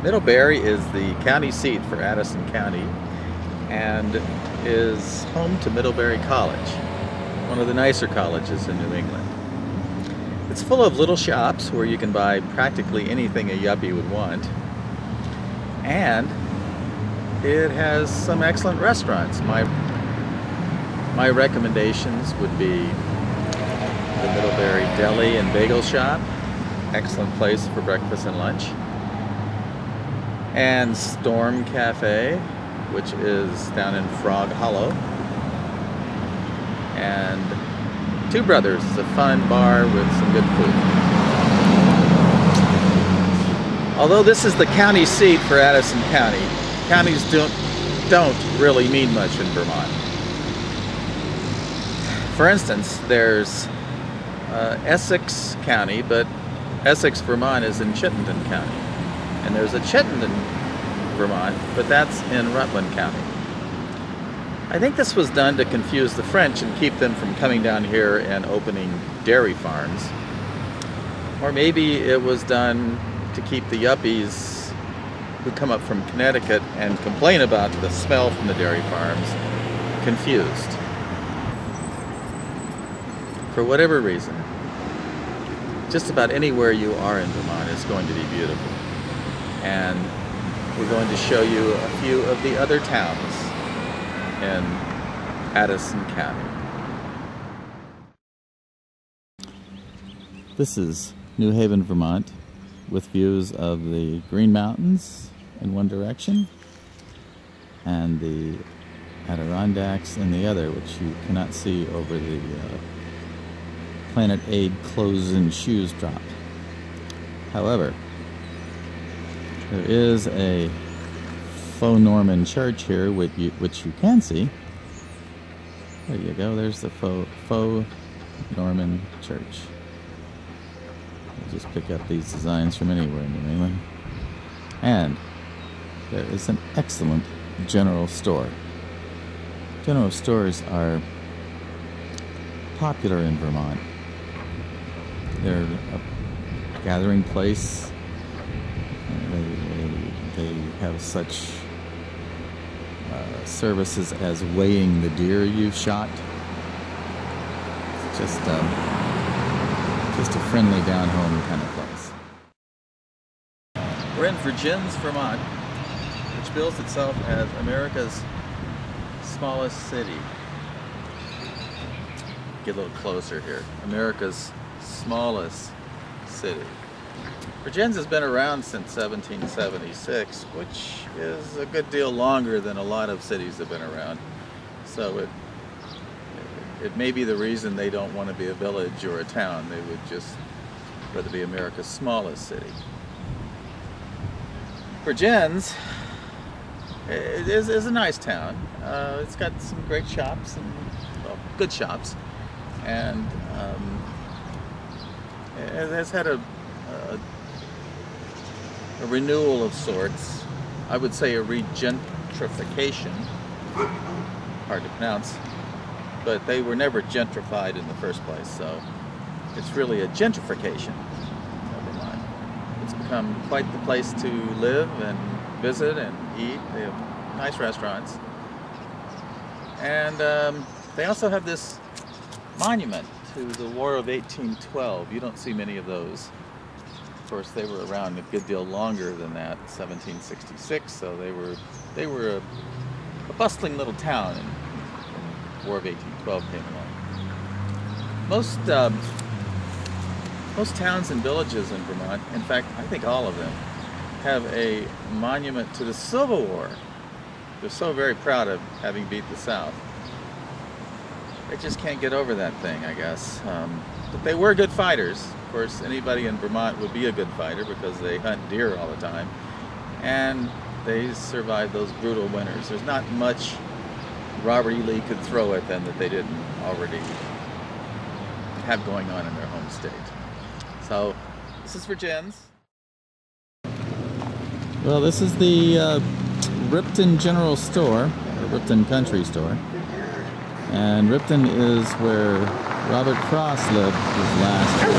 Middlebury is the county seat for Addison County and is home to Middlebury College, one of the nicer colleges in New England. It's full of little shops where you can buy practically anything a yuppie would want, and it has some excellent restaurants. My recommendations would be the Middlebury Deli and Bagel Shop, excellent place for breakfast and lunch, and Storm Cafe, which is down in Frog Hollow, and Two Brothers is a fun bar with some good food. Although this is the county seat for Addison County, counties don't really mean much in Vermont. For instance, there's Essex County, but Essex, Vermont is in Chittenden County. And there's a Chittenden, Vermont, but that's in Rutland County. I think this was done to confuse the French and keep them from coming down here and opening dairy farms. Or maybe it was done to keep the yuppies who come up from Connecticut and complain about the smell from the dairy farms confused. For whatever reason, just about anywhere you are in Vermont is going to be beautiful. And we're going to show you a few of the other towns in Addison County. This is New Haven, Vermont, with views of the Green Mountains in one direction and the Adirondacks in the other, which you cannot see over the Planet Aid clothes and shoes drop. However, there is a faux Norman church here, which you can see. There you go, there's the faux Norman church. I'll just pick up these designs from anywhere in New England. And there is an excellent general store. General stores are popular in Vermont. They're a gathering place. They have such services as weighing the deer you've shot. It's just a friendly down-home kind of place. We're in Vergennes, Vermont, which bills itself as America's smallest city. Get a little closer here. America's smallest city. Vergennes has been around since 1776, which is a good deal longer than a lot of cities have been around. So it may be the reason they don't want to be a village or a town. They would just rather be America's smallest city. Vergennes is a nice town. It's got some great shops, and well, good shops, and it has had a renewal of sorts. I would say a regentrification. Hard to pronounce, but they were never gentrified in the first place, so it's really a gentrification of Vermont. It's become quite the place to live and visit and eat. They have nice restaurants, and they also have this monument to the War of 1812. You don't see many of those. Of course, they were around a good deal longer than that, 1766. So they were a bustling little town, and the War of 1812 came along. Most towns and villages in Vermont, in fact, I think all of them, have a monument to the Civil War. They're so very proud of having beat the South. They just can't get over that thing, I guess. But they were good fighters. Of course, anybody in Vermont would be a good fighter because they hunt deer all the time. And they survived those brutal winters. There's not much Robert E. Lee could throw at them that they didn't already have going on in their home state. So, this is Vergennes. Well, this is the Ripton General Store, or Ripton Country Store. And Ripton is where Robert Frost lived his last year.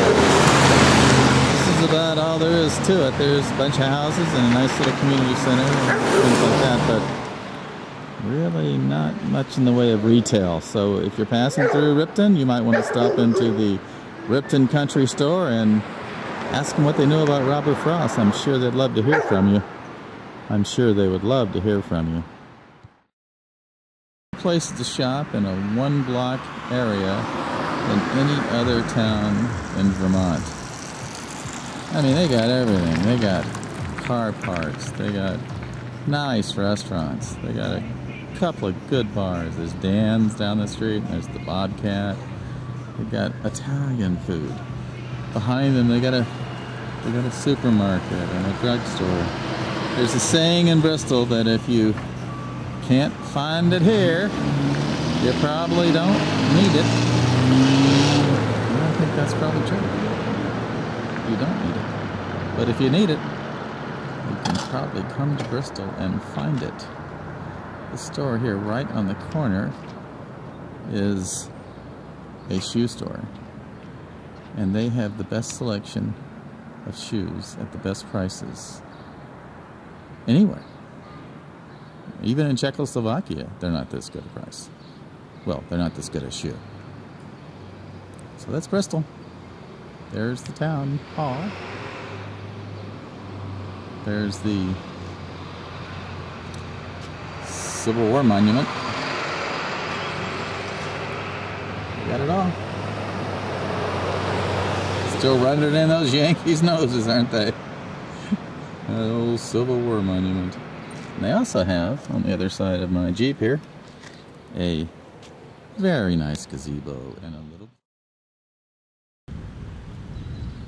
This is about all there is to it. There's a bunch of houses and a nice little community center and things like that, but really not much in the way of retail. So if you're passing through Ripton, you might want to stop into the Ripton Country Store and ask them what they know about Robert Frost. I'm sure they'd love to hear from you. I'm sure they would love to hear from you. Place to shop in a one-block area than any other town in Vermont. I mean, they got everything. They got car parks. They got nice restaurants. They got a couple of good bars. There's Dan's down the street. There's the Bobcat. They got Italian food. Behind them, they got a supermarket and a drugstore. There's a saying in Bristol that if you can't find it here, you probably don't need it. And I think that's probably true. You don't need it. But if you need it, you can probably come to Bristol and find it. The store here right on the corner is a shoe store. And they have the best selection of shoes at the best prices anywhere. Even in Czechoslovakia, they're not this good a price. Well, they're not this good a shoe. So that's Bristol. There's the town hall. There's the Civil War monument. We got it all. Still running in those Yankees' noses, aren't they? That old Civil War monument. And they also have, on the other side of my Jeep here, a very nice gazebo and a little...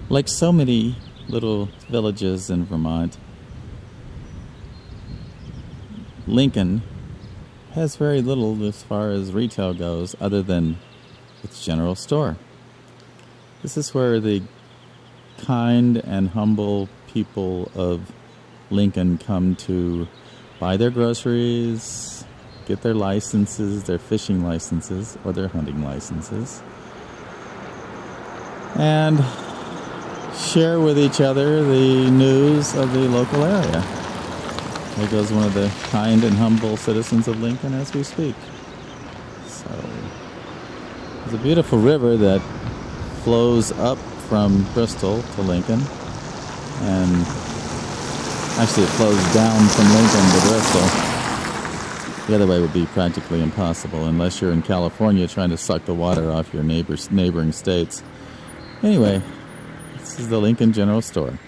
Like so many little villages in Vermont, Lincoln has very little as far as retail goes other than its general store. This is where the kind and humble people of Lincoln come to buy their groceries, get their licenses, their fishing licenses or their hunting licenses, and share with each other the news of the local area. There goes one of the kind and humble citizens of Lincoln as we speak. So, there's a beautiful river that flows up from Bristol to Lincoln, and actually it flows down from Lincoln to Bristol. The other way would be practically impossible unless you're in California trying to suck the water off your neighboring states. Anyway, this is the Lincoln General Store.